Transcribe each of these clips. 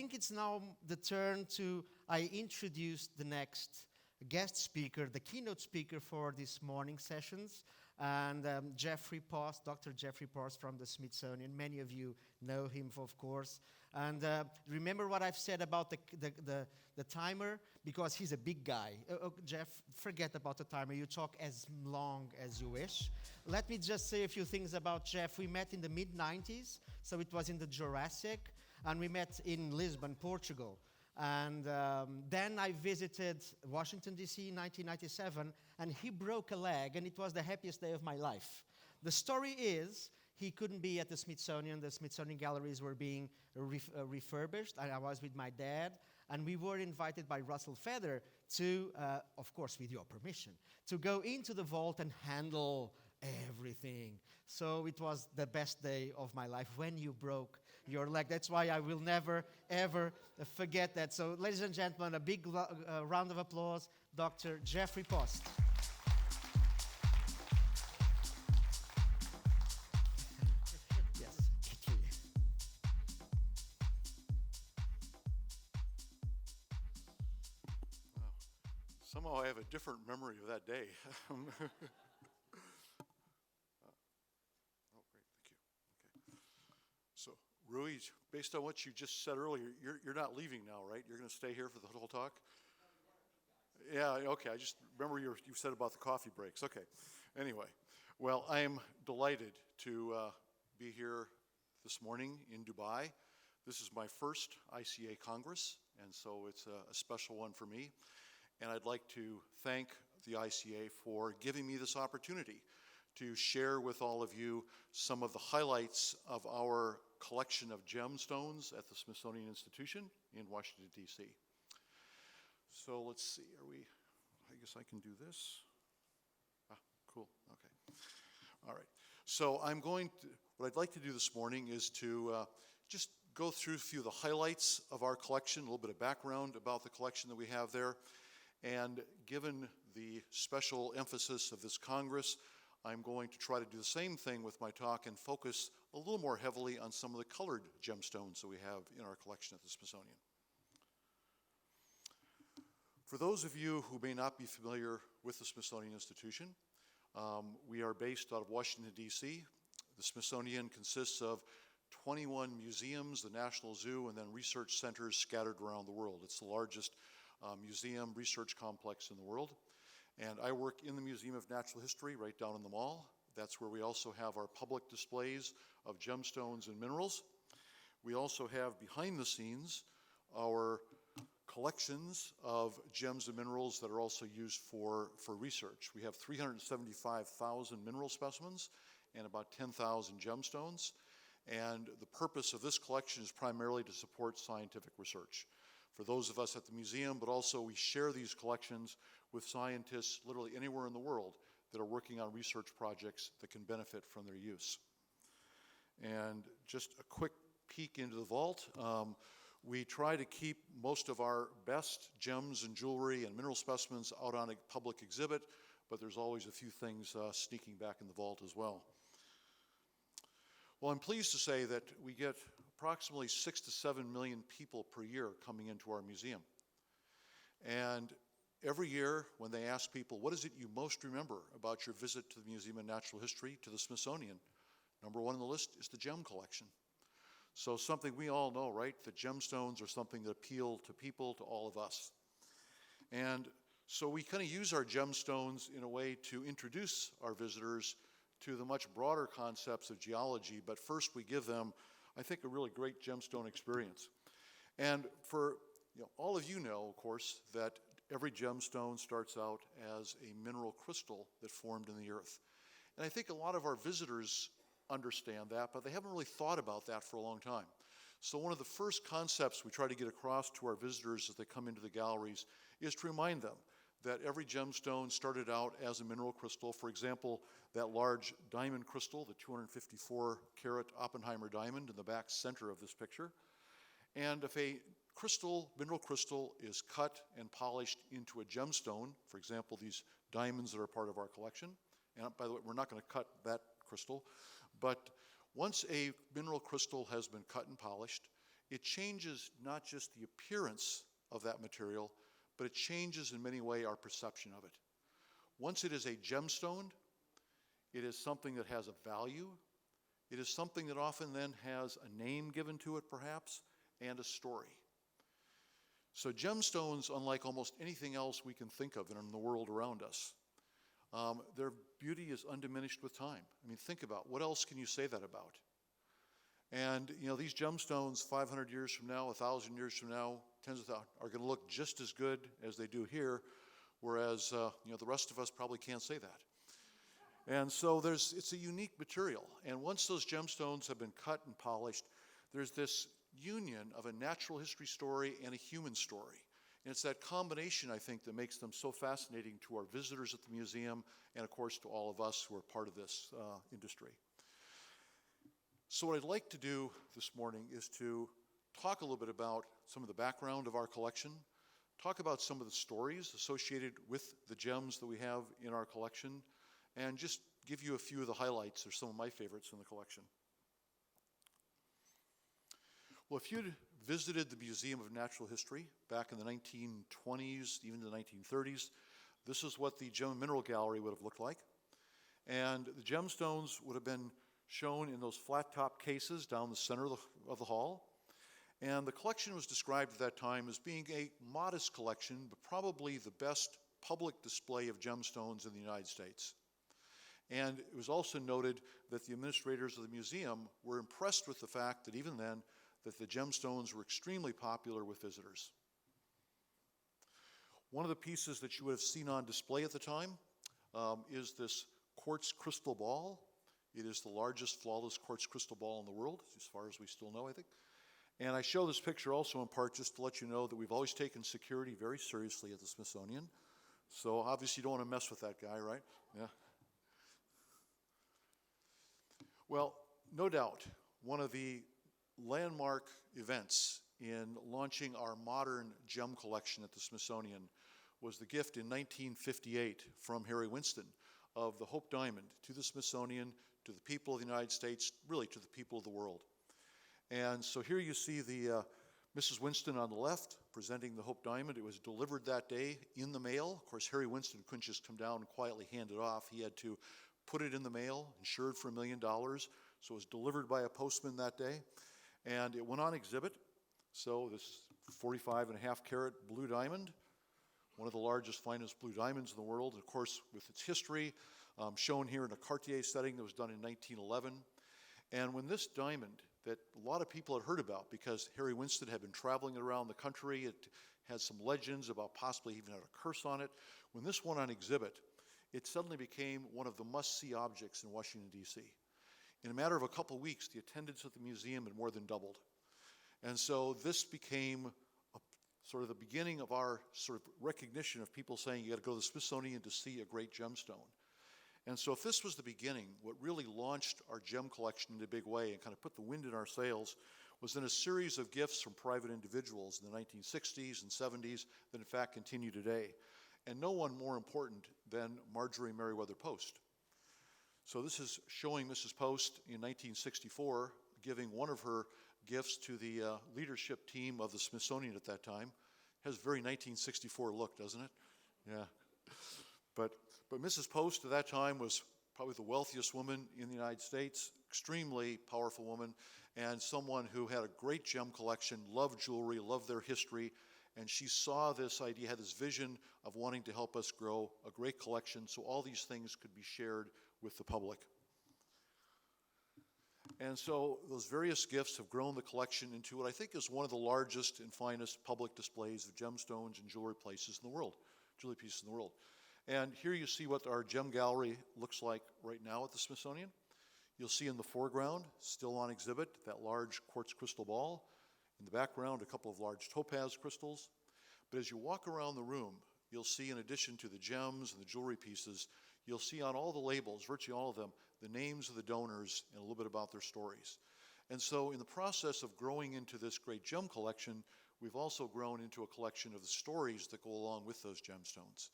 think it's now the turn I introduce the next guest speaker, the keynote speaker for this morning sessions, and Dr. Jeffrey Post from the Smithsonian. Many of you know him, of course. And remember what I've said about the timer? Because he's a big guy. Jeff, forget about the timer. You talk as long as you wish. Let me just say a few things about Jeff. We met in the mid-90s, so it was in the Jurassic, and we met in Lisbon, Portugal. And then I visited Washington, D.C. in 1997, and he broke a leg, and it was the happiest day of my life. The story is, he couldn't be at the Smithsonian. The Smithsonian galleries were being refurbished, and I was with my dad, and we were invited by Russell Feather to, of course with your permission, to go into the vault and handle everything. So it was the best day of my life when you broke your leg. That's why I will never, ever forget that. So, ladies and gentlemen, a big round of applause, Dr. Jeffrey Post. Yes, wow. Somehow I have a different memory of that day. Ruiz, based on what you just said earlier, you're not leaving now, right? You're going to stay here for the whole talk? Yeah, okay. I just remember you said about the coffee breaks. Okay. Anyway, well, I am delighted to be here this morning in Dubai. This is my first ICA Congress, and so it's a special one for me. And I'd like to thank the ICA for giving me this opportunity to share with all of you some of the highlights of our collection of gemstones at the Smithsonian Institution in Washington, D.C. So let's see, I guess I can do this. Cool, okay. All right, so what I'd like to do this morning is to just go through a few of the highlights of our collection, a little bit of background about the collection that we have there, and given the special emphasis of this Congress, I'm going to try to do the same thing with my talk and focus a little more heavily on some of the colored gemstones that we have in our collection at the Smithsonian. For those of you who may not be familiar with the Smithsonian Institution, we are based out of Washington, D.C. The Smithsonian consists of 21 museums, the National Zoo, and then research centers scattered around the world. It's the largest museum research complex in the world. And I work in the Museum of Natural History right down in the mall. That's where we also have our public displays of gemstones and minerals. We also have behind the scenes our collections of gems and minerals that are also used for research. We have 375,000 mineral specimens and about 10,000 gemstones. And the purpose of this collection is primarily to support scientific research for those of us at the museum, but also we share these collections with scientists literally anywhere in the world that are working on research projects that can benefit from their use. And just a quick peek into the vault. We try to keep most of our best gems and jewelry and mineral specimens out on a public exhibit, but there's always a few things sneaking back in the vault as well. Well, I'm pleased to say that we get approximately 6 to 7 million people per year coming into our museum. And every year when they ask people, what is it you most remember about your visit to the Museum of Natural History, to the Smithsonian? Number one on the list is the gem collection. So something we all know, right? The gemstones are something that appeal to people, to all of us. And so we kind of use our gemstones in a way to introduce our visitors to the much broader concepts of geology, but first we give them, I think, a really great gemstone experience. And for all of you know, of course, that every gemstone starts out as a mineral crystal that formed in the earth. And I think a lot of our visitors understand that, but they haven't really thought about that for a long time. So one of the first concepts we try to get across to our visitors as they come into the galleries is to remind them that every gemstone started out as a mineral crystal. For example, that large diamond crystal, the 254-carat Oppenheimer diamond in the back center of this picture. And if a mineral crystal is cut and polished into a gemstone, for example, these diamonds that are part of our collection, and by the way, we're not going to cut that crystal, but once a mineral crystal has been cut and polished, it changes not just the appearance of that material, but it changes in many ways our perception of it. Once it is a gemstone, it is something that has a value. It is something that often then has a name given to it, perhaps, and a story. So gemstones, unlike almost anything else we can think of in the world around us, their beauty is undiminished with time. I mean, think about what else can you say that about? And these gemstones 500 years from now, 1,000 years from now, tens of thousands, are going to look just as good as they do here, whereas the rest of us probably can't say that. And so it's a unique material. And once those gemstones have been cut and polished, there's this union of a natural history story and a human story. And it's that combination, I think, that makes them so fascinating to our visitors at the museum and, of course, to all of us who are part of this industry. So what I'd like to do this morning is to talk a little bit about some of the background of our collection, talk about some of the stories associated with the gems that we have in our collection, and just give you a few of the highlights or some of my favorites in the collection. Well, if you'd visited the Museum of Natural History back in the 1920s, even the 1930s, this is what the Gem and Mineral Gallery would have looked like. And the gemstones would have been shown in those flat-top cases down the center of the hall. And the collection was described at that time as being a modest collection, but probably the best public display of gemstones in the United States. And it was also noted that the administrators of the museum were impressed with the fact that even then, that the gemstones were extremely popular with visitors. One of the pieces that you would have seen on display at the time is this quartz crystal ball. It is the largest flawless quartz crystal ball in the world, as far as we still know, I think. And I show this picture also in part just to let you know that we've always taken security very seriously at the Smithsonian. So obviously you don't want to mess with that guy, right? Yeah. Well, no doubt, one of the landmark events in launching our modern gem collection at the Smithsonian was the gift in 1958 from Harry Winston of the Hope Diamond to the Smithsonian, to the people of the United States, really to the people of the world. And so here you see the Mrs. Winston on the left presenting the Hope Diamond. It was delivered that day in the mail. Of course, Harry Winston couldn't just come down and quietly hand it off. He had to put it in the mail, insured for $1 million. So it was delivered by a postman that day. And it went on exhibit. So this 45.5-carat blue diamond, one of the largest, finest blue diamonds in the world, and of course, with its history, shown here in a Cartier setting that was done in 1911. And when this diamond, that a lot of people had heard about because Harry Winston had been traveling around the country, it had some legends about possibly even had a curse on it. When this went on exhibit, it suddenly became one of the must-see objects in Washington, D.C. In a matter of a couple weeks, the attendance at the museum had more than doubled. And so this became sort of the beginning of our sort of recognition of people saying you got to go to the Smithsonian to see a great gemstone. And so if this was the beginning, what really launched our gem collection in a big way and kind of put the wind in our sails was then a series of gifts from private individuals in the 1960s and 70s that in fact continue today. And no one more important than Marjorie Merriweather Post. So this is showing Mrs. Post in 1964 giving one of her gifts to the leadership team of the Smithsonian at that time. Has a very 1964 look, doesn't it? Yeah. But Mrs. Post at that time was probably the wealthiest woman in the United States, extremely powerful woman, and someone who had a great gem collection, loved jewelry, loved their history, and she saw this idea, had this vision of wanting to help us grow a great collection so all these things could be shared with the public. And so those various gifts have grown the collection into what I think is one of the largest and finest public displays of gemstones and jewelry pieces in the world. And here you see what our gem gallery looks like right now at the Smithsonian. You'll see in the foreground, still on exhibit, that large quartz crystal ball. In the background, a couple of large topaz crystals. But as you walk around the room, you'll see in addition to the gems and the jewelry pieces, you'll see on all the labels, virtually all of them, the names of the donors and a little bit about their stories. And so in the process of growing into this great gem collection, we've also grown into a collection of the stories that go along with those gemstones.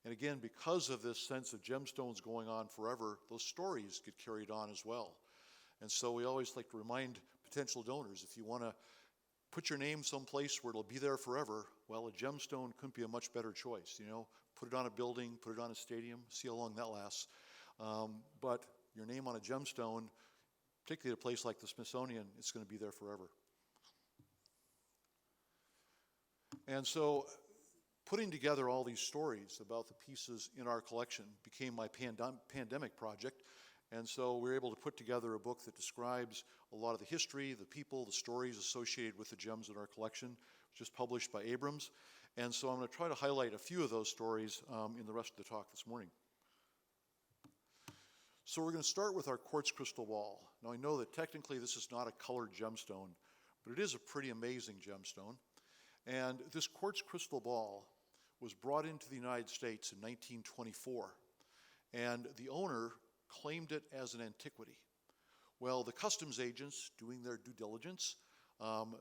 And again, because of this sense of gemstones going on forever, those stories get carried on as well. And so we always like to remind potential donors, if you want to put your name someplace where it'll be there forever, well, a gemstone couldn't be a much better choice, you know. Put it on a building, put it on a stadium, see how long that lasts. But your name on a gemstone, particularly at a place like the Smithsonian, it's going to be there forever. And so putting together all these stories about the pieces in our collection became my pandemic project. And so we were able to put together a book that describes a lot of the history, the people, the stories associated with the gems in our collection, just published by Abrams. And so I'm going to try to highlight a few of those stories in the rest of the talk this morning. So we're going to start with our quartz crystal ball. Now I know that technically this is not a colored gemstone, but it is a pretty amazing gemstone. And this quartz crystal ball was brought into the United States in 1924. And the owner claimed it as an antiquity. Well, the customs agents, doing their due diligence,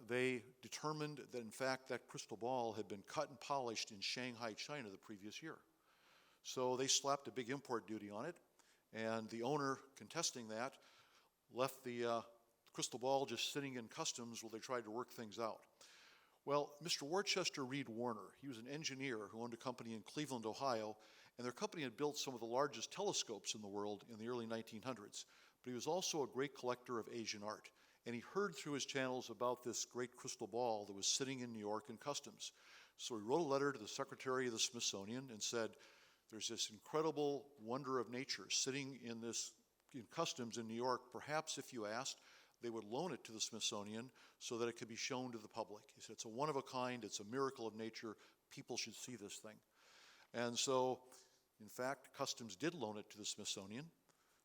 they determined that in fact that crystal ball had been cut and polished in Shanghai, China the previous year. So they slapped a big import duty on it, and the owner, contesting that, left the crystal ball just sitting in customs while they tried to work things out. Well, Mr. Worcester Reed Warner, he was an engineer who owned a company in Cleveland, Ohio, and their company had built some of the largest telescopes in the world in the early 1900s. But he was also a great collector of Asian art. And he heard through his channels about this great crystal ball that was sitting in New York in customs. So he wrote a letter to the Secretary of the Smithsonian and said, there's this incredible wonder of nature sitting in customs in New York. Perhaps if you asked, they would loan it to the Smithsonian so that it could be shown to the public. He said, it's a one of a kind, it's a miracle of nature, people should see this thing. And so, in fact, customs did loan it to the Smithsonian.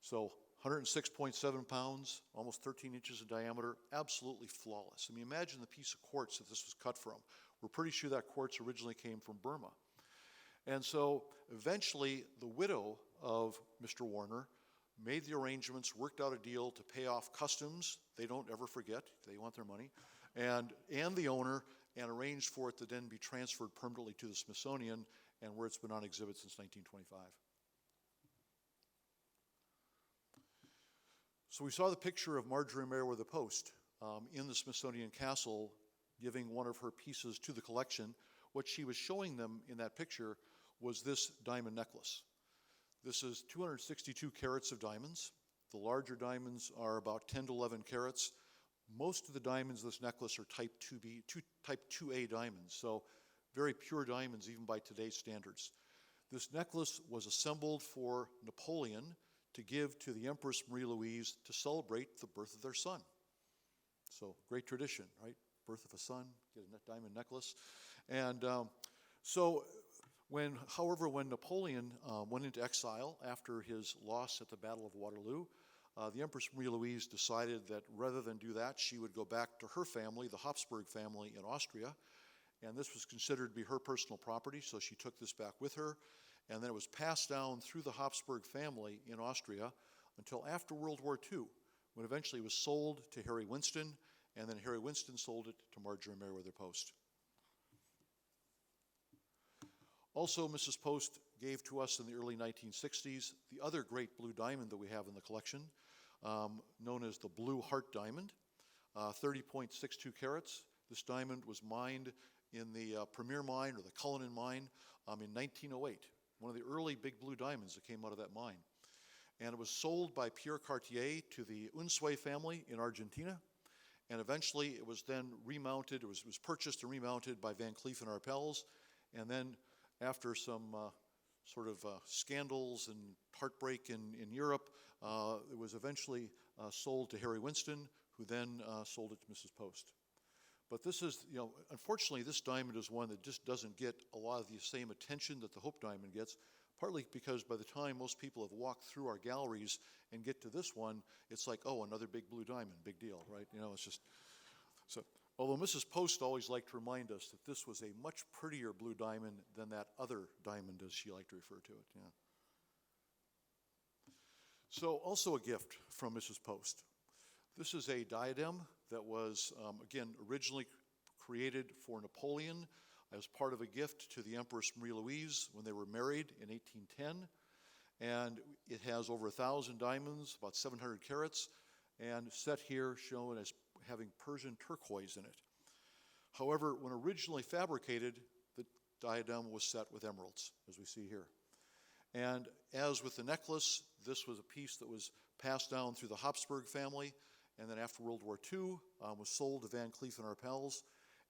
So 106.7 pounds, almost 13 inches in diameter, absolutely flawless. I mean, imagine the piece of quartz that this was cut from. We're pretty sure that quartz originally came from Burma. And so eventually the widow of Mr. Warner made the arrangements, worked out a deal to pay off customs. They don't ever forget, they want their money, and the owner, and arranged for it to then be transferred permanently to the Smithsonian, and where it's been on exhibit since 1925. So we saw the picture of Marjorie Merriweather Post in the Smithsonian Castle giving one of her pieces to the collection. What she was showing them in that picture was this diamond necklace. This is 262 carats of diamonds. The larger diamonds are about 10 to 11 carats. Most of the diamonds in this necklace are type 2A diamonds, so very pure diamonds even by today's standards. This necklace was assembled for Napoleon to give to the Empress Louise to celebrate the birth of their son. So great tradition, right? Birth of a son, get a diamond necklace. And however, when Napoleon went into exile after his loss at the Battle of Waterloo, the Empress Louise decided that rather than do that, she would go back to her family, the Habsburg family in Austria, and this was considered to be her personal property, so she took this back with her, and then it was passed down through the Habsburg family in Austria until after World War II, when eventually it was sold to Harry Winston, and then Harry Winston sold it to Marjorie Merriweather Post. Also, Mrs. Post gave to us in the early 1960s the other great blue diamond that we have in the collection, known as the Blue Heart Diamond, 30.62 carats. This diamond was mined in the Premier Mine, or the Cullinan Mine, in 1908, one of the early big blue diamonds that came out of that mine. And it was sold by Pierre Cartier to the Unsue family in Argentina, and eventually it was then remounted, it was purchased and remounted by Van Cleef and Arpels, and then after some scandals and heartbreak in Europe, it was eventually sold to Harry Winston, who then sold it to Mrs. Post. But this is, unfortunately, this diamond is one that just doesn't get a lot of the same attention that the Hope Diamond gets, partly because by the time most people have walked through our galleries and get to this one, it's like, oh, another big blue diamond, big deal, right? It's just, so. Although Mrs. Post always liked to remind us that this was a much prettier blue diamond than that other diamond, as she liked to refer to it. Yeah. So also a gift from Mrs. Post. This is a diadem that was, again, originally created for Napoleon as part of a gift to the Empress Louise when they were married in 1810. And it has over 1,000 diamonds, about 700 carats, and set here shown as having Persian turquoise in it. However, when originally fabricated, the diadem was set with emeralds, as we see here. And as with the necklace, this was a piece that was passed down through the Habsburg family, and then after World War II was sold to Van Cleef and Arpels.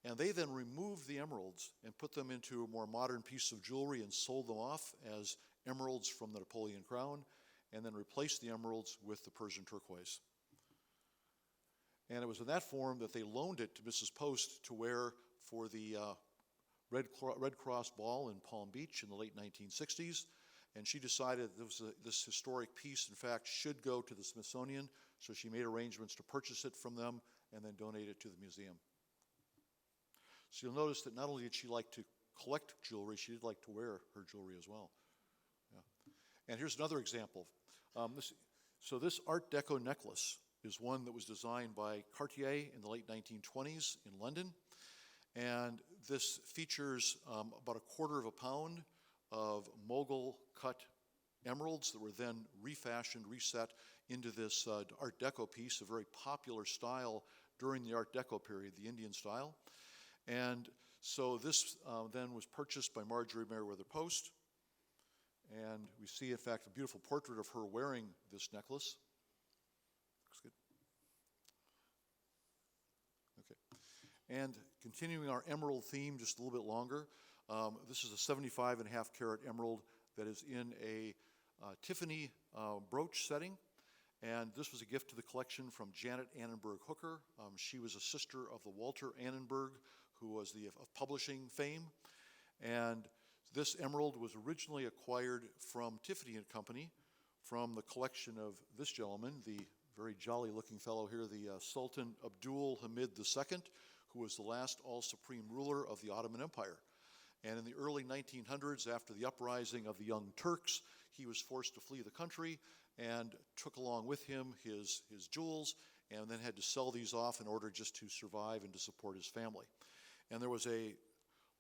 And they then removed the emeralds and put them into a more modern piece of jewelry and sold them off as emeralds from the Napoleon crown, and then replaced the emeralds with the Persian turquoise. And it was in that form that they loaned it to Mrs. Post to wear for the Red Cross ball in Palm Beach in the late 1960s. And she decided this historic piece, in fact, should go to the Smithsonian, so she made arrangements to purchase it from them and then donate it to the museum. So you'll notice that not only did she like to collect jewelry, she did like to wear her jewelry as well. Yeah. And here's another example. This Art Deco necklace is one that was designed by Cartier in the late 1920s in London. And this features about 1/4 pound of Mogul cut emeralds that were then refashioned, reset into this Art Deco piece, a very popular style during the Art Deco period, the Indian style. And so this then was purchased by Marjorie Merriweather Post. And we see, in fact, a beautiful portrait of her wearing this necklace. Looks good. Okay. And continuing our emerald theme just a little bit longer, this is a 75.5 carat emerald that is in a Tiffany brooch setting. And this was a gift to the collection from Janet Annenberg Hooker. She was a sister of the Walter Annenberg, who was of publishing fame. And this emerald was originally acquired from Tiffany & Company from the collection of this gentleman, the very jolly-looking fellow here, the Sultan Abdul Hamid II, who was the last all-supreme ruler of the Ottoman Empire. And in the early 1900s, after the uprising of the Young Turks, he was forced to flee the country and took along with him his jewels, and then had to sell these off in order just to survive and to support his family. And there was a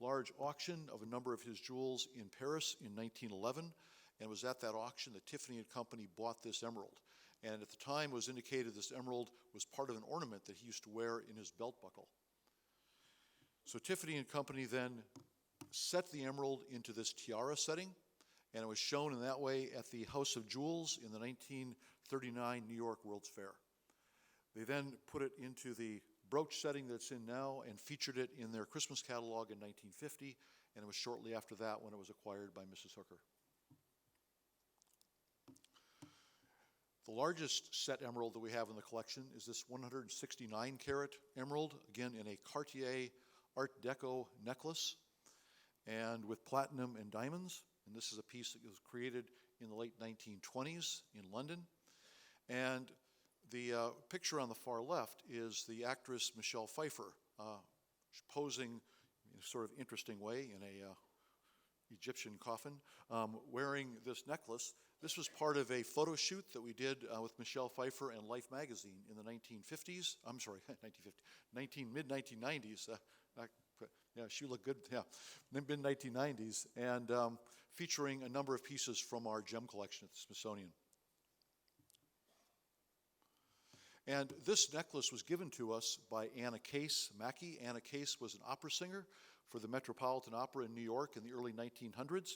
large auction of a number of his jewels in Paris in 1911, and it was at that auction that Tiffany & Company bought this emerald. And at the time it was indicated this emerald was part of an ornament that he used to wear in his belt buckle. So Tiffany & Company then set the emerald into this tiara setting, and it was shown in that way at the House of Jewels in the 1939 New York World's Fair. They then put it into the brooch setting that's in now and featured it in their Christmas catalog in 1950, and it was shortly after that when it was acquired by Mrs. Hooker. The largest set emerald that we have in the collection is this 169 carat emerald, again in a Cartier Art Deco necklace and with platinum and diamonds. And this is a piece that was created in the late 1920s in London. And the picture on the far left is the actress Michelle Pfeiffer posing in a sort of interesting way in a Egyptian coffin, wearing this necklace. This was part of a photo shoot that we did with Michelle Pfeiffer and Life magazine in the 1950s. I'm sorry, mid-1990s. Yeah, she looked good. Yeah, mid-1990s, and featuring a number of pieces from our gem collection at the Smithsonian. And this necklace was given to us by Anna Case Mackey. Anna Case was an opera singer for the Metropolitan Opera in New York in the early 1900s.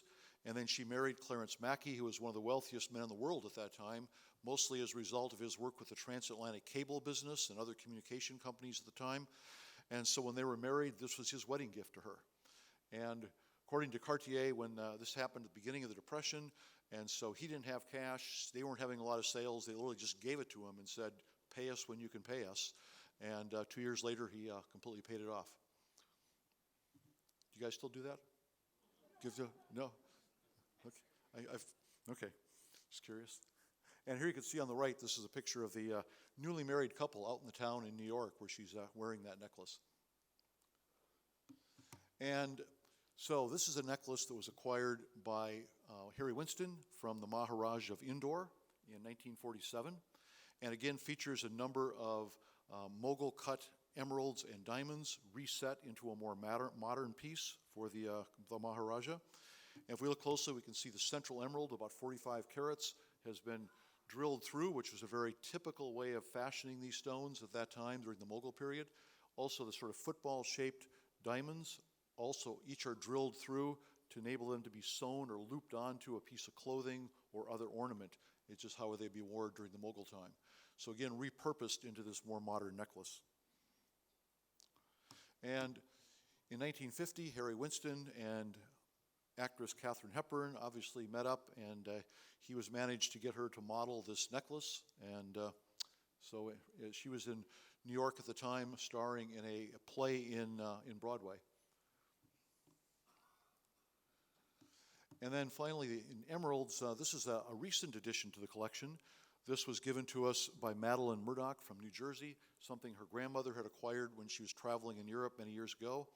And then she married Clarence Mackey, who was one of the wealthiest men in the world at that time, mostly as a result of his work with the transatlantic cable business and other communication companies at the time. And so when they were married, this was his wedding gift to her. And according to Cartier, when this happened at the beginning of the Depression, and so he didn't have cash, they weren't having a lot of sales, they literally just gave it to him and said, pay us when you can pay us. And 2 years later, he completely paid it off. Do you guys still do that? No? Okay. Okay. Just curious. And here you can see on the right, this is a picture of the newly married couple out in the town in New York where she's wearing that necklace. And so this is a necklace that was acquired by Harry Winston from the Maharaja of Indore in 1947. And again, features a number of mogul cut emeralds and diamonds reset into a more modern piece for the Maharaja. And if we look closely, we can see the central emerald, about 45 carats, has been drilled through, which was a very typical way of fashioning these stones at that time during the Mughal period. Also the sort of football-shaped diamonds, also each are drilled through to enable them to be sewn or looped onto a piece of clothing or other ornament. It's just how they'd be worn during the Mughal time. So again, repurposed into this more modern necklace. And in 1950, Harry Winston and actress Katharine Hepburn obviously met up, and he was managed to get her to model this necklace. And so she was in New York at the time, starring in a play in Broadway. And then finally, in emeralds, this is a recent addition to the collection. This was given to us by Madeline Murdoch from New Jersey, something her grandmother had acquired when she was traveling in Europe many years ago.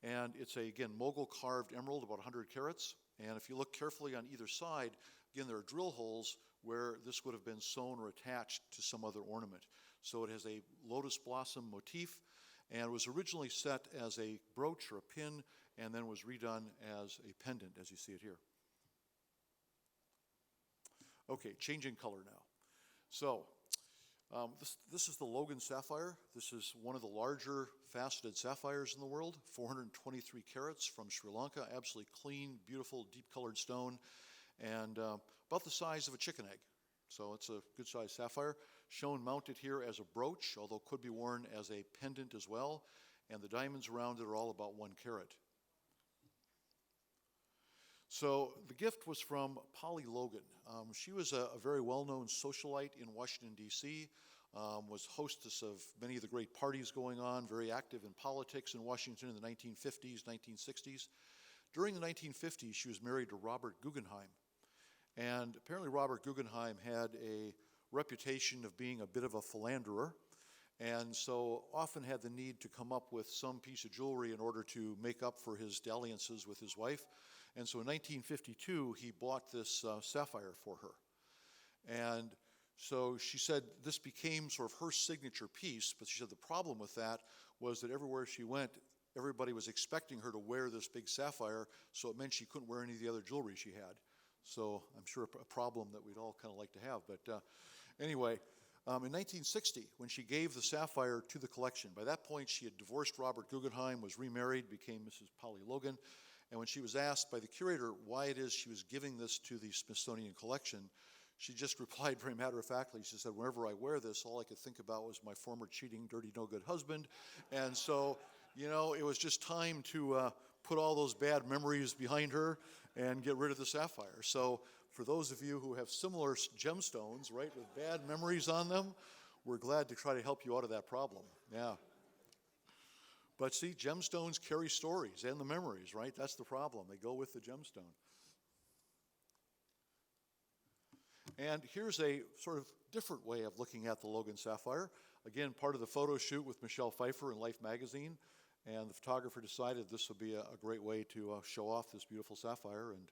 And it's a, again, Mughal carved emerald, about 100 carats. And if you look carefully on either side, again, there are drill holes where this would have been sewn or attached to some other ornament. So it has a lotus blossom motif, and it was originally set as a brooch or a pin, and then was redone as a pendant, as you see it here. Okay, changing color now. So this is the Logan sapphire. This is one of the larger faceted sapphires in the world, 423 carats from Sri Lanka, absolutely clean, beautiful, deep-colored stone, and about the size of a chicken egg. So it's a good-sized sapphire, shown mounted here as a brooch, although could be worn as a pendant as well, and the diamonds around it are all about 1 carat. So the gift was from Polly Logan. She was a very well-known socialite in Washington, D.C., was hostess of many of the great parties going on, very active in politics in Washington in the 1950s, 1960s. During the 1950s, she was married to Robert Guggenheim. And apparently Robert Guggenheim had a reputation of being a bit of a philanderer, and so often had the need to come up with some piece of jewelry in order to make up for his dalliances with his wife. And so in 1952, he bought this sapphire for her. And so she said this became sort of her signature piece, but she said the problem with that was that everywhere she went, everybody was expecting her to wear this big sapphire, so it meant she couldn't wear any of the other jewelry she had. So I'm sure a problem that we'd all kind of like to have. But anyway, in 1960, when she gave the sapphire to the collection, by that point she had divorced Robert Guggenheim, was remarried, became Mrs. Polly Logan. And when she was asked by the curator why it is she was giving this to the Smithsonian Collection, she just replied very matter-of-factly. She said, whenever I wear this, all I could think about was my former cheating, dirty, no-good husband. And so, you know, it was just time to put all those bad memories behind her and get rid of the sapphire. So for those of you who have similar gemstones, right, with bad memories on them, we're glad to try to help you out of that problem. Yeah. But see, gemstones carry stories and the memories, right? That's the problem. They go with the gemstone. And here's a sort of different way of looking at the Logan sapphire. Again, part of the photo shoot with Michelle Pfeiffer in Life magazine. And the photographer decided this would be a great way to show off this beautiful sapphire, and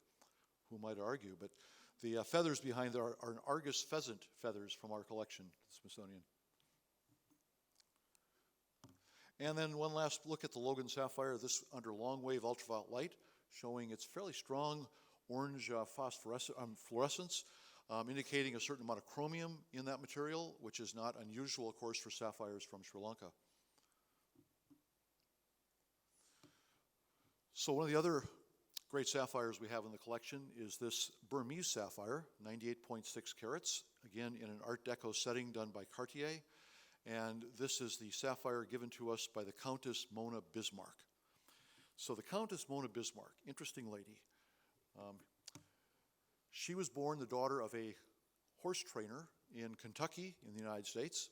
who might argue. But the feathers behind there are an Argus pheasant feathers from our collection, the Smithsonian. And then one last look at the Logan sapphire, this under long-wave ultraviolet light, showing its fairly strong orange fluorescence, indicating a certain amount of chromium in that material, which is not unusual, of course, for sapphires from Sri Lanka. So one of the other great sapphires we have in the collection is this Burmese sapphire, 98.6 carats, again in an Art Deco setting done by Cartier. And this is the sapphire given to us by the Countess Mona Bismarck. So the Countess Mona Bismarck, interesting lady. She was born the daughter of a horse trainer in Kentucky in the United States,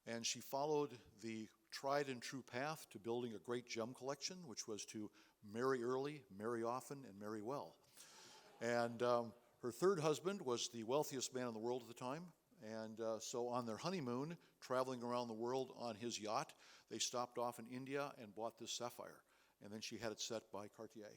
and she followed the tried and true path to building a great gem collection, which was to marry early, marry often, and marry well. And her third husband was the wealthiest man in the world at the time. And so on their honeymoon, traveling around the world on his yacht, they stopped off in India and bought this sapphire. And then she had it set by Cartier.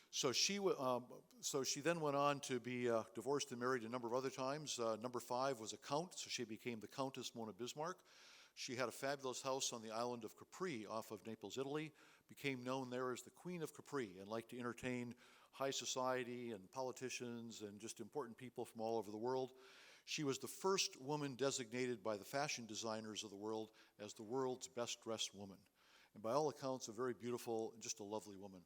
So she then went on to be divorced and married a number of other times. Number 5 was a count, so she became the Countess Mona Bismarck. She had a fabulous house on the island of Capri off of Naples, Italy, became known there as the Queen of Capri, and liked to entertain high society and politicians and just important people from all over the world. She was the first woman designated by the fashion designers of the world as the world's best dressed woman. And by all accounts, a very beautiful, just a lovely woman.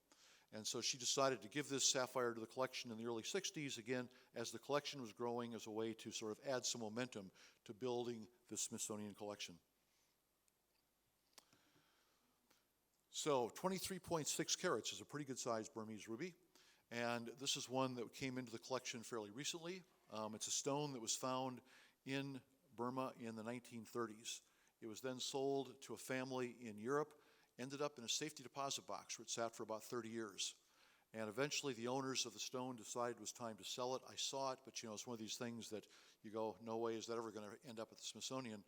And so she decided to give this sapphire to the collection in the early 60s, again, as the collection was growing, as a way to sort of add some momentum to building the Smithsonian collection. So 23.6 carats is a pretty good sized Burmese ruby. And this is one that came into the collection fairly recently. It's a stone that was found in Burma in the 1930s. It was then sold to a family in Europe, ended up in a safety deposit box where it sat for about 30 years. And eventually the owners of the stone decided it was time to sell it. I saw it, but it's one of these things that you go, no way is that ever going to end up at the Smithsonian.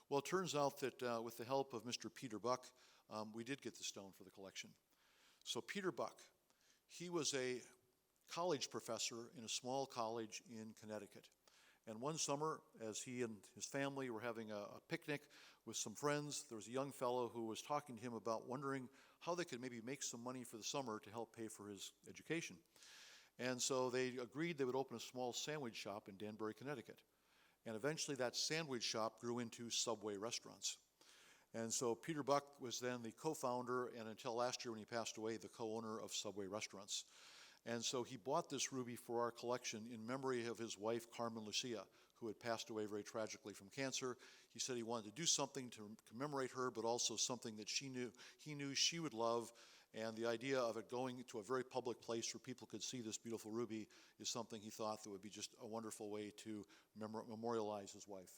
Well, it turns out that with the help of Mr. Peter Buck, we did get the stone for the collection. So Peter Buck, he was a college professor in a small college in Connecticut. And one summer, as he and his family were having a picnic with some friends, there was a young fellow who was talking to him about wondering how they could maybe make some money for the summer to help pay for his education. And so they agreed they would open a small sandwich shop in Danbury, Connecticut. And eventually that sandwich shop grew into Subway restaurants. And so Peter Buck was then the co-founder, and until last year when he passed away, the co-owner of Subway restaurants. And so he bought this ruby for our collection in memory of his wife, Carmen Lúcia, who had passed away very tragically from cancer. He said he wanted to do something to commemorate her, but also something that he knew she would love. And the idea of it going to a very public place where people could see this beautiful ruby is something he thought that would be just a wonderful way to memorialize his wife.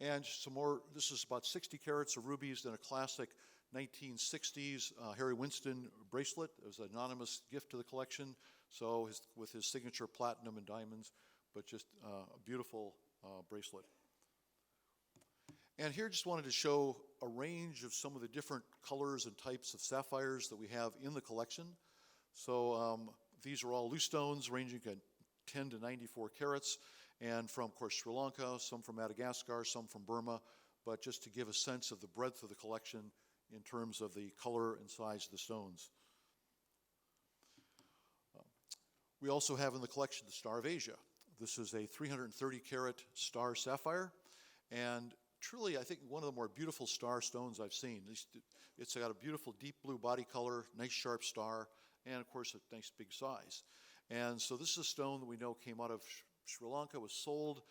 And some more, this is about 60 carats of rubies, then a classic 1960s Harry Winston bracelet. It was an anonymous gift to the collection, so with his signature platinum and diamonds, but just a beautiful bracelet. And here just wanted to show a range of some of the different colors and types of sapphires that we have in the collection. So these are all loose stones ranging at 10 to 94 carats, and from, of course, Sri Lanka, some from Madagascar, some from Burma, but just to give a sense of the breadth of the collection in terms of the color and size of the stones. We also have in the collection the Star of Asia. This is a 330 carat star sapphire, and truly, I think, one of the more beautiful star stones I've seen. It's got a beautiful deep blue body color, nice sharp star, and of course a nice big size. And so this is a stone that we know came out of Sri Lanka, was sold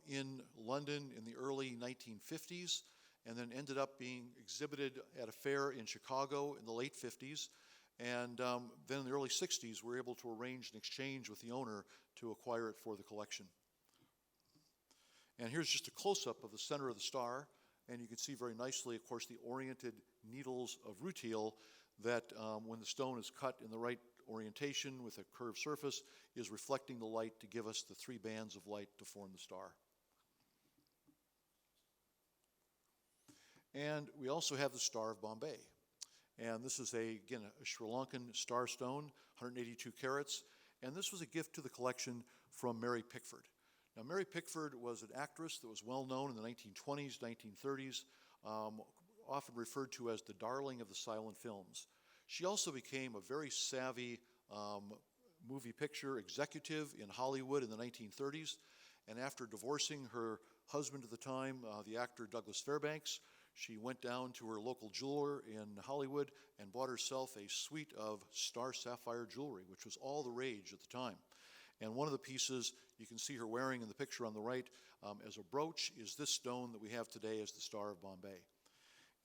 in London in the early 1950s, and then ended up being exhibited at a fair in Chicago in the late 50s. And then in the early 60s, we were able to arrange an exchange with the owner to acquire it for the collection. And here's just a close-up of the center of the star, and you can see very nicely, of course, the oriented needles of rutile that when the stone is cut in the right orientation with a curved surface is reflecting the light to give us the three bands of light to form the star. And we also have the Star of Bombay. And this is, again, a Sri Lankan star stone, 182 carats. And this was a gift to the collection from Mary Pickford. Now, Mary Pickford was an actress that was well known in the 1920s, 1930s, often referred to as the darling of the silent films. She also became a very savvy movie picture executive in Hollywood in the 1930s. And after divorcing her husband at the time, the actor Douglas Fairbanks, she went down to her local jeweler in Hollywood and bought herself a suite of star sapphire jewelry, which was all the rage at the time. And one of the pieces you can see her wearing in the picture on the right as a brooch is this stone that we have today as the Star of Bombay.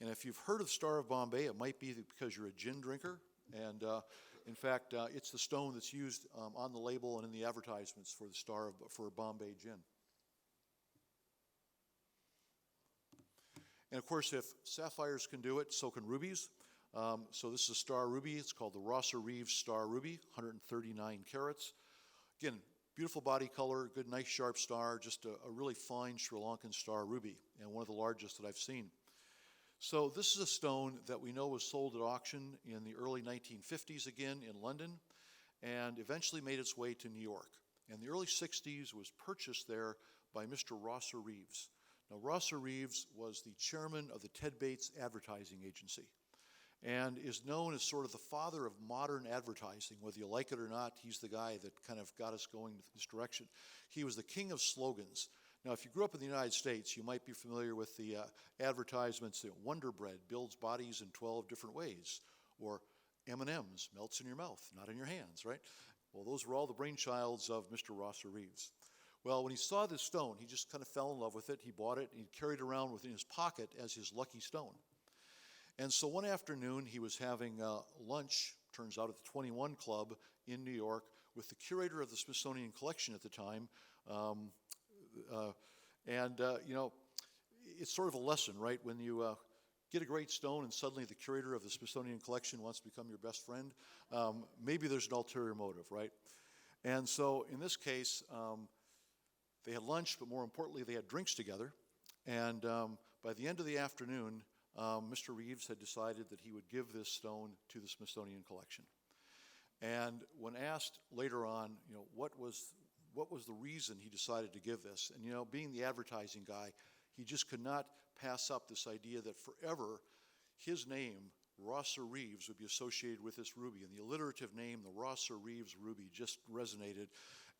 And if you've heard of the Star of Bombay, it might be because you're a gin drinker. And in fact, it's the stone that's used on the label and in the advertisements for the for Bombay gin. And of course, if sapphires can do it, so can rubies. So this is a star ruby. It's called the Rosser Reeves Star Ruby, 139 carats. Again, beautiful body color, good, nice, sharp star, just a really fine Sri Lankan star ruby, and one of the largest that I've seen. So this is a stone that we know was sold at auction in the early 1950s again in London, and eventually made its way to New York. And the early 60s was purchased there by Mr. Rosser Reeves. Now, Rosser Reeves was the chairman of the Ted Bates Advertising Agency. and is known as sort of the father of modern advertising. Whether you like it or not, he's the guy that kind of got us going this direction. He was the king of slogans. Now, if you grew up in the United States, you might be familiar with the advertisements. Wonder Bread builds bodies in 12 different ways, or M&M's melts in your mouth, not in your hands, right? Well, those were all the brainchilds of Mr. Rosser Reeves. Well, when he saw this stone, he just kind of fell in love with it. He bought it, and he carried it around within his pocket as his lucky stone. And so one afternoon, he was having lunch, turns out at the 21 Club in New York, with the curator of the Smithsonian Collection at the time. You know, it's sort of a lesson, right? When you get a great stone and suddenly the curator of the Smithsonian Collection wants to become your best friend, maybe there's an ulterior motive, right? And so in this case, they had lunch, but more importantly, they had drinks together. And by the end of the afternoon, Mr. Reeves had decided that he would give this stone to the Smithsonian Collection. And when asked later on, you know, what was the reason he decided to give this? And, you know, being the advertising guy, he just could not pass up this idea that forever his name, Rosser Reeves, would be associated with this ruby. And the alliterative name, the Rosser Reeves ruby, just resonated.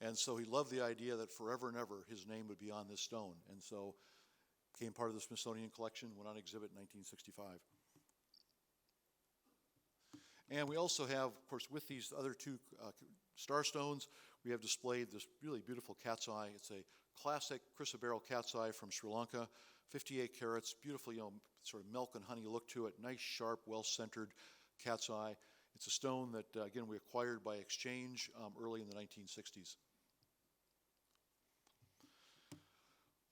And so he loved the idea that forever and ever his name would be on this stone. And so became part of the Smithsonian Collection, went on exhibit in 1965. And we also have, of course, with these other two star stones, we have displayed this really beautiful cat's eye. It's a classic chrysoberyl cat's eye from Sri Lanka, 58 carats, beautiful, you know, sort of milk and honey look to it, nice, sharp, well-centered cat's eye. It's a stone that, again, we acquired by exchange early in the 1960s.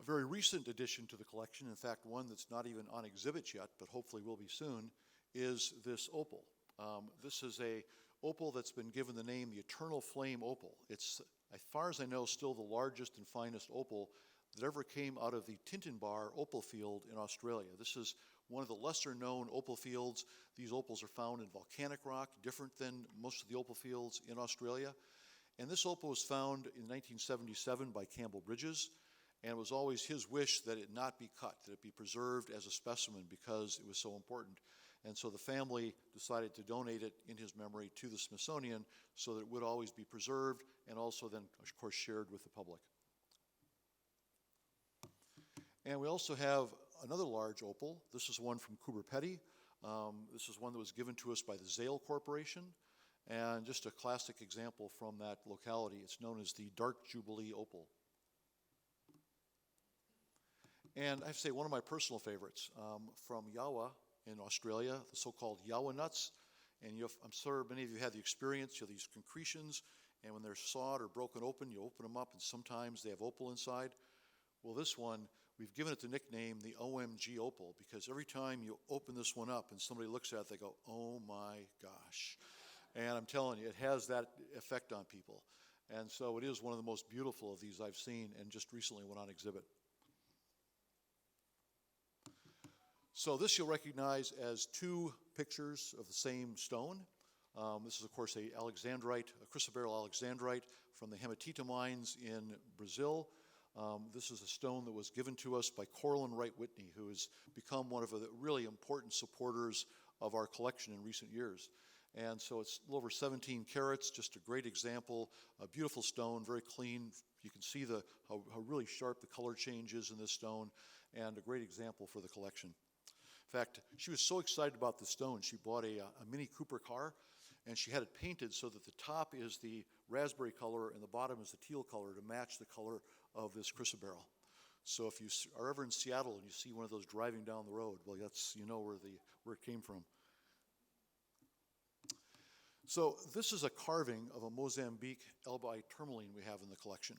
A very recent addition to the collection, in fact, one that's not even on exhibit yet, but hopefully will be soon, is this opal. This is a opal that's been given the name the Eternal Flame Opal. It's, as far as I know, still the largest and finest opal that ever came out of the Tintinbar opal field in Australia. This is one of the lesser known opal fields. These opals are found in volcanic rock, different than most of the opal fields in Australia. And this opal was found in 1977 by Campbell Bridges, and it was always his wish that it not be cut, that it be preserved as a specimen because it was so important. And so the family decided to donate it in his memory to the Smithsonian so that it would always be preserved and also then, of course, shared with the public. And we also have another large opal. This is one from Coober Pedy. This is one that was given to us by the Zale Corporation. And just a classic example from that locality. It's known as the Dark Jubilee Opal. And I have to say, one of my personal favorites from Yawa in Australia, the so-called Yawa nuts. And I'm sure many of you had the experience. You have these concretions, and when they're sawed or broken open, you open them up, and sometimes they have opal inside. Well, this one, we've given it the nickname the OMG opal, because every time you open this one up and somebody looks at it, they go, oh my gosh. And I'm telling you, it has that effect on people. And so it is one of the most beautiful of these I've seen, and just recently went on exhibit. So this you'll recognize as two pictures of the same stone. This is, of course, a alexandrite, a chrysoberyl alexandrite from the Hematita mines in Brazil. This is a stone that was given to us by Corlin Wright Whitney, who has become one of the really important supporters of our collection in recent years. And so it's a little over 17 carats, just a great example, a beautiful stone, very clean. You can see how really sharp the color change is in this stone, and a great example for the collection. In fact, she was so excited about the stone, she bought a Mini Cooper car, and she had it painted so that the top is the raspberry color and the bottom is the teal color to match the color of this chrysoberyl. So if you are ever in Seattle and you see one of those driving down the road, well, that's, you know, where it came from. So this is a carving of a Mozambique elbaite tourmaline we have in the collection.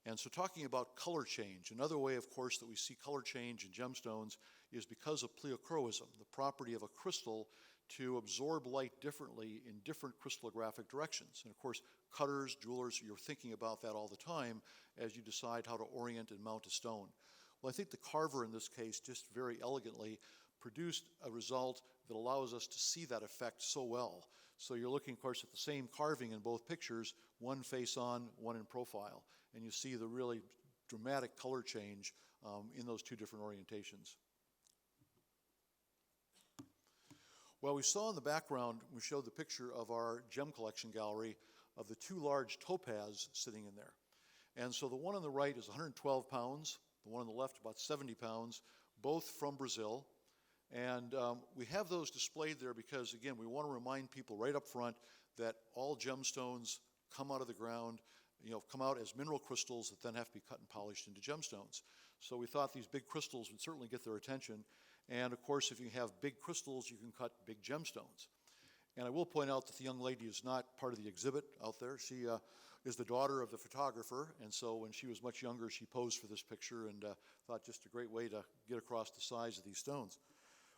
And so talking about color change, another way, of course, that we see color change in gemstones is because of pleochroism, the property of a crystal to absorb light differently in different crystallographic directions. And of course, cutters, jewelers, you're thinking about that all the time as you decide how to orient and mount a stone. Well, I think the carver in this case just very elegantly produced a result that allows us to see that effect so well. So you're looking, of course, at the same carving in both pictures, one face on, one in profile. And you see the really dramatic color change in those two different orientations. Well, we saw in the background, we showed the picture of our gem collection gallery of the two large topaz sitting in there. And so the one on the right is 112 pounds, the one on the left about 70 pounds, both from Brazil. And we have those displayed there because, again, we want to remind people right up front that all gemstones come out of the ground, come out as mineral crystals that then have to be cut and polished into gemstones. So we thought these big crystals would certainly get their attention. And of course, if you have big crystals, you can cut big gemstones. And I will point out that the young lady is not part of the exhibit out there. She is the daughter of the photographer, and so when she was much younger, she posed for this picture and thought just a great way to get across the size of these stones.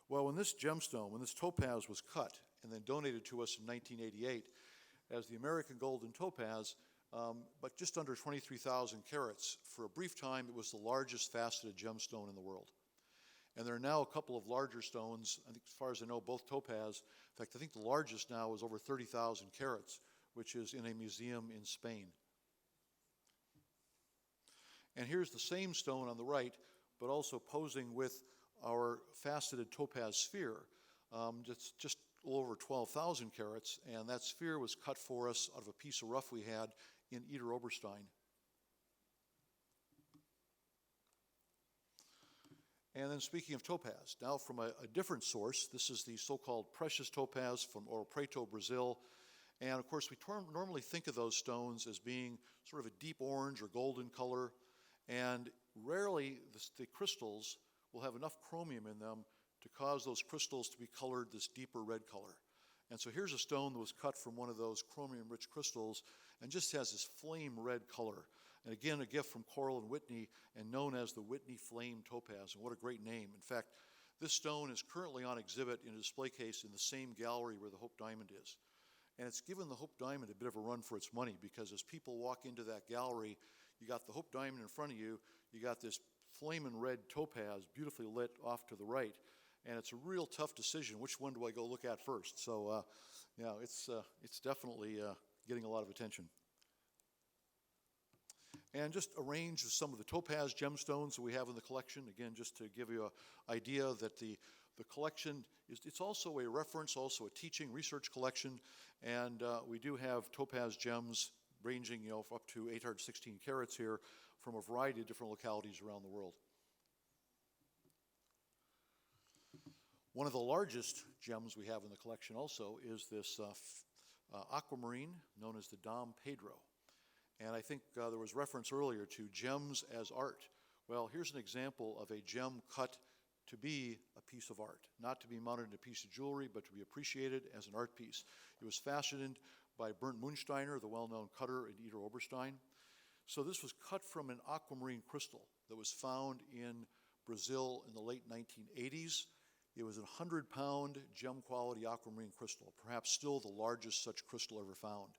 Well, when this gemstone, when this topaz was cut and then donated to us in 1988 as the American Golden Topaz, but just under 23,000 carats, for a brief time it was the largest faceted gemstone in the world. And there are now a couple of larger stones, I think as far as I know, both topaz. In fact, I think the largest now is over 30,000 carats, which is in a museum in Spain. And here's the same stone on the right, but also posing with our faceted topaz sphere. Just a little over 12,000 carats, and that sphere was cut for us out of a piece of rough we had in Idar-Oberstein. And then speaking of topaz, now from a different source, this is the so-called precious topaz from Ouro Preto, Brazil. And of course, we normally think of those stones as being sort of a deep orange or golden color. And rarely the crystals will have enough chromium in them to cause those crystals to be colored this deeper red color. And so here's a stone that was cut from one of those chromium-rich crystals and just has this flame red color. And again, a gift from Coral and Whitney, and known as the Whitney Flame Topaz. And what a great name. In fact, this stone is currently on exhibit in a display case in the same gallery where the Hope Diamond is. And it's given the Hope Diamond a bit of a run for its money, because as people walk into that gallery, you got the Hope Diamond in front of you, you got this flaming red topaz beautifully lit off to the right. And it's a real tough decision. Which one do I go look at first? So, it's definitely getting a lot of attention. And just a range of some of the topaz gemstones that we have in the collection. Again, just to give you an idea that the collection it's also a reference, also a teaching research collection. And we do have topaz gems ranging, up to 816 carats here from a variety of different localities around the world. One of the largest gems we have in the collection also is this aquamarine known as the Dom Pedro. And I think there was reference earlier to gems as art. Well, here's an example of a gem cut to be a piece of art, not to be mounted in a piece of jewelry, but to be appreciated as an art piece. It was fashioned by Bernd Munsteiner, the well-known cutter in Idar-Oberstein. So this was cut from an aquamarine crystal that was found in Brazil in the late 1980s. It was a 100-pound gem-quality aquamarine crystal, perhaps still the largest such crystal ever found.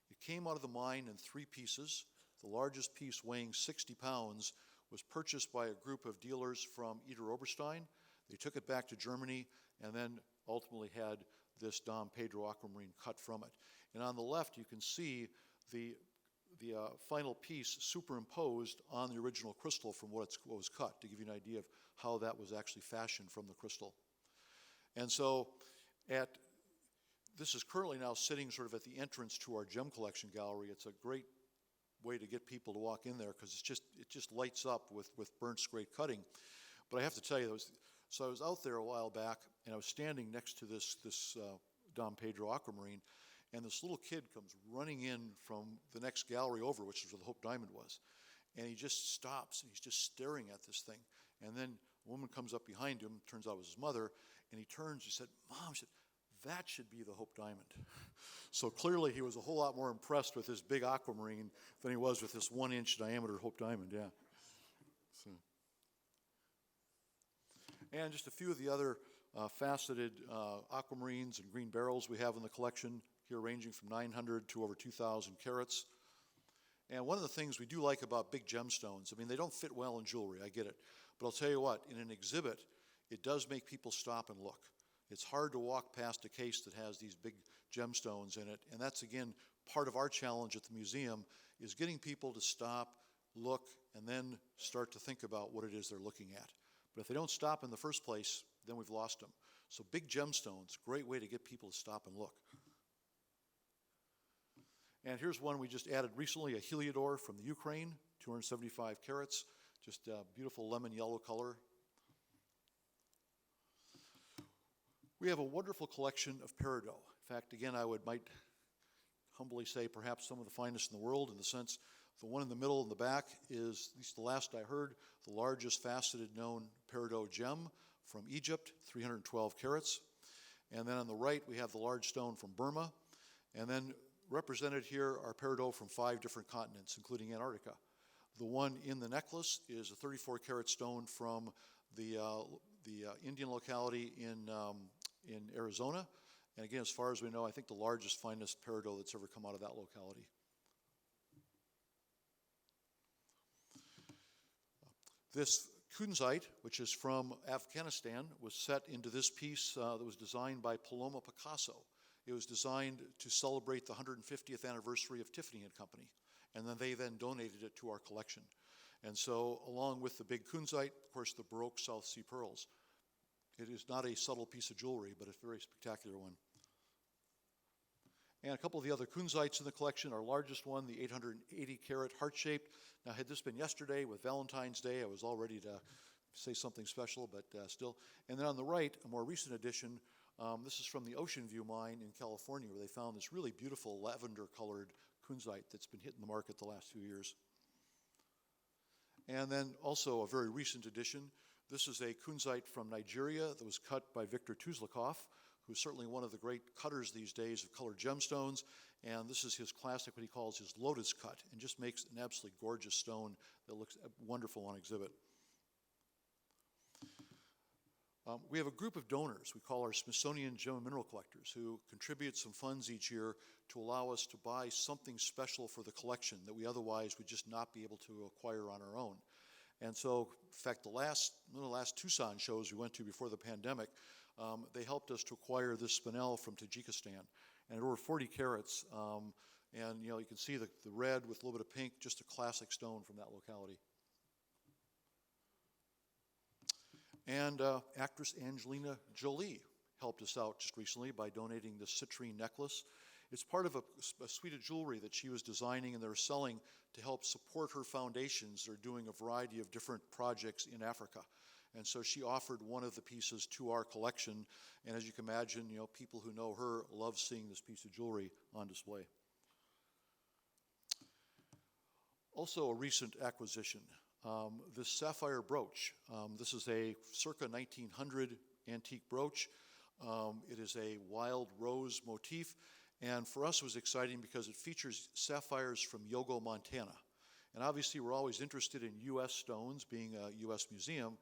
It came out of the mine in 3 pieces. The largest piece, weighing 60 pounds, was purchased by a group of dealers from Idar-Oberstein. They took it back to Germany and then ultimately had this Dom Pedro aquamarine cut from it. And on the left, you can see the final piece superimposed on the original crystal from what was cut, to give you an idea of how that was actually fashioned from the crystal. And so this is currently now sitting sort of at the entrance to our gem collection gallery. It's a great way to get people to walk in there because it just lights up with Bernst's great cutting. But I have to tell you, I was out there a while back, and I was standing next to this Dom Pedro aquamarine, and this little kid comes running in from the next gallery over, which is where the Hope Diamond was. And he just stops, and he's just staring at this thing. And then a woman comes up behind him, turns out it was his mother, and he turns, he said, "Mom," she said, "that should be the Hope Diamond." So clearly he was a whole lot more impressed with this big aquamarine than he was with this 1-inch diameter Hope Diamond, yeah. So. And just a few of the other faceted aquamarines and green beryls we have in the collection, here ranging from 900 to over 2,000 carats. And one of the things we do like about big gemstones, I mean, they don't fit well in jewelry, I get it. But I'll tell you what, in an exhibit, it does make people stop and look. It's hard to walk past a case that has these big gemstones in it. And that's, again, part of our challenge at the museum, is getting people to stop, look, and then start to think about what it is they're looking at. But if they don't stop in the first place, then we've lost them. So big gemstones, great way to get people to stop and look. And here's one we just added recently, a Heliodor from the Ukraine, 275 carats, just a beautiful lemon yellow color. We have a wonderful collection of peridot. In fact, again, might humbly say perhaps some of the finest in the world, in the sense the one in the middle in the back is, at least the last I heard, the largest faceted known peridot gem from Egypt, 312 carats. And then on the right, we have the large stone from Burma. And then represented here are peridot from 5 different continents, including Antarctica. The one in the necklace is a 34-carat stone from the Indian locality in Arizona. And again, as far as we know, I think the largest, finest peridot that's ever come out of that locality. This kunzite, which is from Afghanistan, was set into this piece that was designed by Paloma Picasso. It was designed to celebrate the 150th anniversary of Tiffany & Company, and then they donated it to our collection. And so, along with the big kunzite, of course, the Baroque South Sea pearls. It is not a subtle piece of jewelry, but a very spectacular one. And a couple of the other kunzites in the collection. Our largest one, the 880-carat heart-shaped. Now, had this been yesterday with Valentine's Day, I was all ready to say something special, but still. And then on the right, a more recent addition. This is from the Ocean View mine in California, where they found this really beautiful lavender-colored kunzite that's been hitting the market the last few years. And then also a very recent addition. This is a kunzite from Nigeria that was cut by Victor Tuzlakoff, who's certainly one of the great cutters these days of colored gemstones. And this is his classic, what he calls his lotus cut, and just makes an absolutely gorgeous stone that looks wonderful on exhibit. We have a group of donors we call our Smithsonian Gem and Mineral Collectors, who contribute some funds each year to allow us to buy something special for the collection that we otherwise would just not be able to acquire on our own. And so, in fact, one of the last Tucson shows we went to before the pandemic, they helped us to acquire this spinel from Tajikistan, and at over 40 carats. And you can see the red with a little bit of pink, just a classic stone from that locality. And actress Angelina Jolie helped us out just recently by donating the citrine necklace. It's part of a suite of jewelry that she was designing and they're selling to help support her foundations. They're doing a variety of different projects in Africa. And so she offered one of the pieces to our collection. And as you can imagine, people who know her love seeing this piece of jewelry on display. Also a recent acquisition. This sapphire brooch. This is a circa 1900 antique brooch. It is a wild rose motif, and for us it was exciting because it features sapphires from Yogo, Montana. And obviously we're always interested in U.S. stones, being a U.S. museum,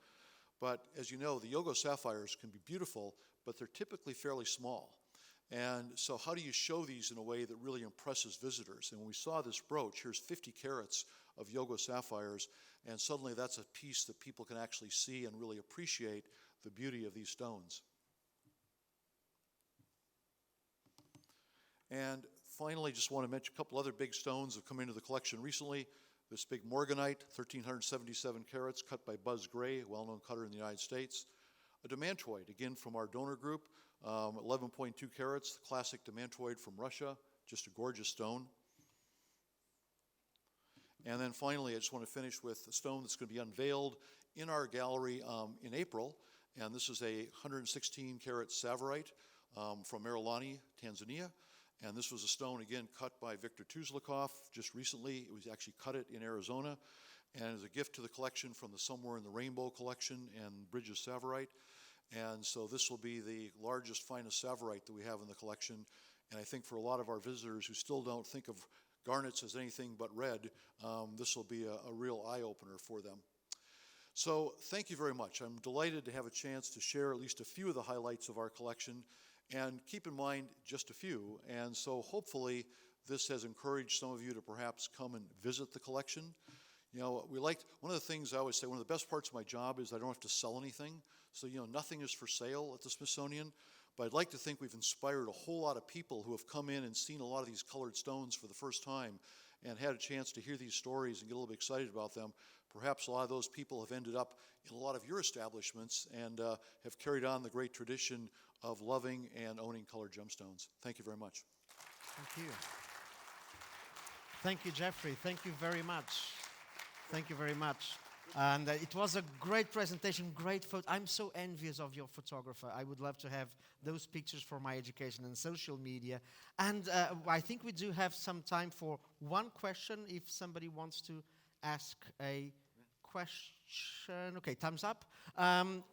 but as you know, the Yogo sapphires can be beautiful, but they're typically fairly small. And so how do you show these in a way that really impresses visitors? And when we saw this brooch, here's 50 carats of Yogo sapphires, and suddenly that's a piece that people can actually see and really appreciate the beauty of these stones. And finally, just want to mention a couple other big stones that have come into the collection recently. This big morganite, 1,377 carats, cut by Buzz Gray, a well-known cutter in the United States. A demantoid, again from our donor group, 11.2 carats, the classic demantoid from Russia, just a gorgeous stone. And then finally, I just want to finish with a stone that's going to be unveiled in our gallery in April. And this is a 116-carat tsavorite from Merulani, Tanzania. And this was a stone, again, cut by Victor Tuzlakoff just recently. It was actually cut it in Arizona. And as a gift to the collection from the Somewhere in the Rainbow collection and Bridges Tsavorite. And so this will be the largest, finest tsavorite that we have in the collection. And I think for a lot of our visitors who still don't think of garnets as anything but red, this will be a real eye-opener for them. So thank you very much. I'm delighted to have a chance to share at least a few of the highlights of our collection. And keep in mind, just a few. And so hopefully this has encouraged some of you to perhaps come and visit the collection. One of the things I always say, one of the best parts of my job is I don't have to sell anything. So, nothing is for sale at the Smithsonian. But I'd like to think we've inspired a whole lot of people who have come in and seen a lot of these colored stones for the first time and had a chance to hear these stories and get a little bit excited about them. perhaps a lot of those people have ended up in a lot of your establishments and have carried on the great tradition of loving and owning colored gemstones. Thank you very much. Thank you. Thank you, Jeffrey. Thank you very much. Thank you very much. And it was a great presentation, great photo. I'm so envious of your photographer. I would love to have those pictures for my education and social media. And I think we do have some time for one question if somebody wants to ask a question. Okay, thumbs up. One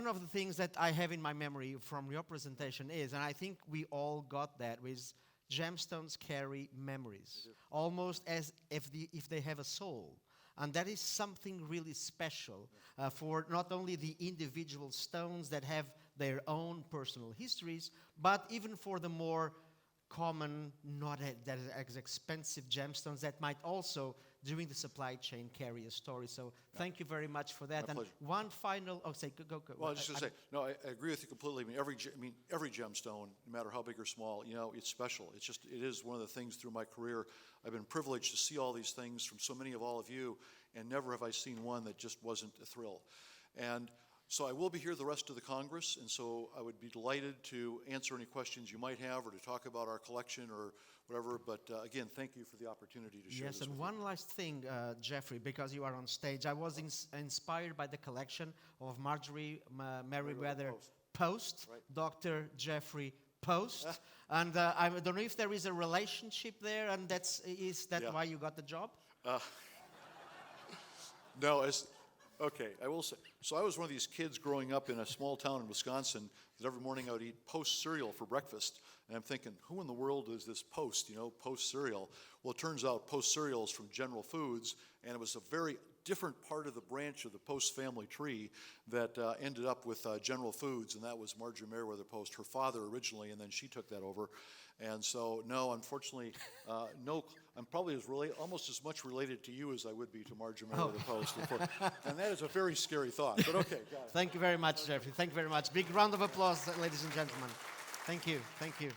of the things that I have in my memory from your presentation is, and I think we all got that, was gemstones carry memories, almost as if they have a soul. And that is something really special for not only the individual stones that have their own personal histories, but even for the more common, not that as expensive gemstones that might also, during the supply chain, carry a story. So thank you very much for that. My and pleasure. one final, go. Well, I was just going to say, no, I agree with you completely. Every gemstone, no matter how big or small, it's special. It is one of the things through my career. I've been privileged to see all these things from so many of all of you, and never have I seen one that just wasn't a thrill. And so I will be here the rest of the Congress, and so I would be delighted to answer any questions you might have or to talk about our collection or whatever. But again, thank you for the opportunity to share this Yes, with and you. one last thing, Jeffrey, because you are on stage. I was inspired by the collection of Marjorie Merriweather Post, Right. Dr. Jeffrey Post. And I don't know if there is a relationship there, and is that Yeah. why you got the job? No, okay, I will say. So I was one of these kids growing up in a small town in Wisconsin that every morning I would eat Post cereal for breakfast. And I'm thinking, who in the world is this Post, Post cereal? Well, it turns out Post cereal is from General Foods, and it was a very different part of the branch of the Post family tree that ended up with General Foods, and that was Marjorie Merriweather Post, her father originally, and then she took that over. And so, no, unfortunately, no. I'm probably almost as much related to you as I would be to Marjorie Merriweather Post. And that is a very scary thought, but okay. Got it. Thank you very much, Jeffrey. Thank you very much. Big round of applause, ladies and gentlemen. Thank you. Thank you.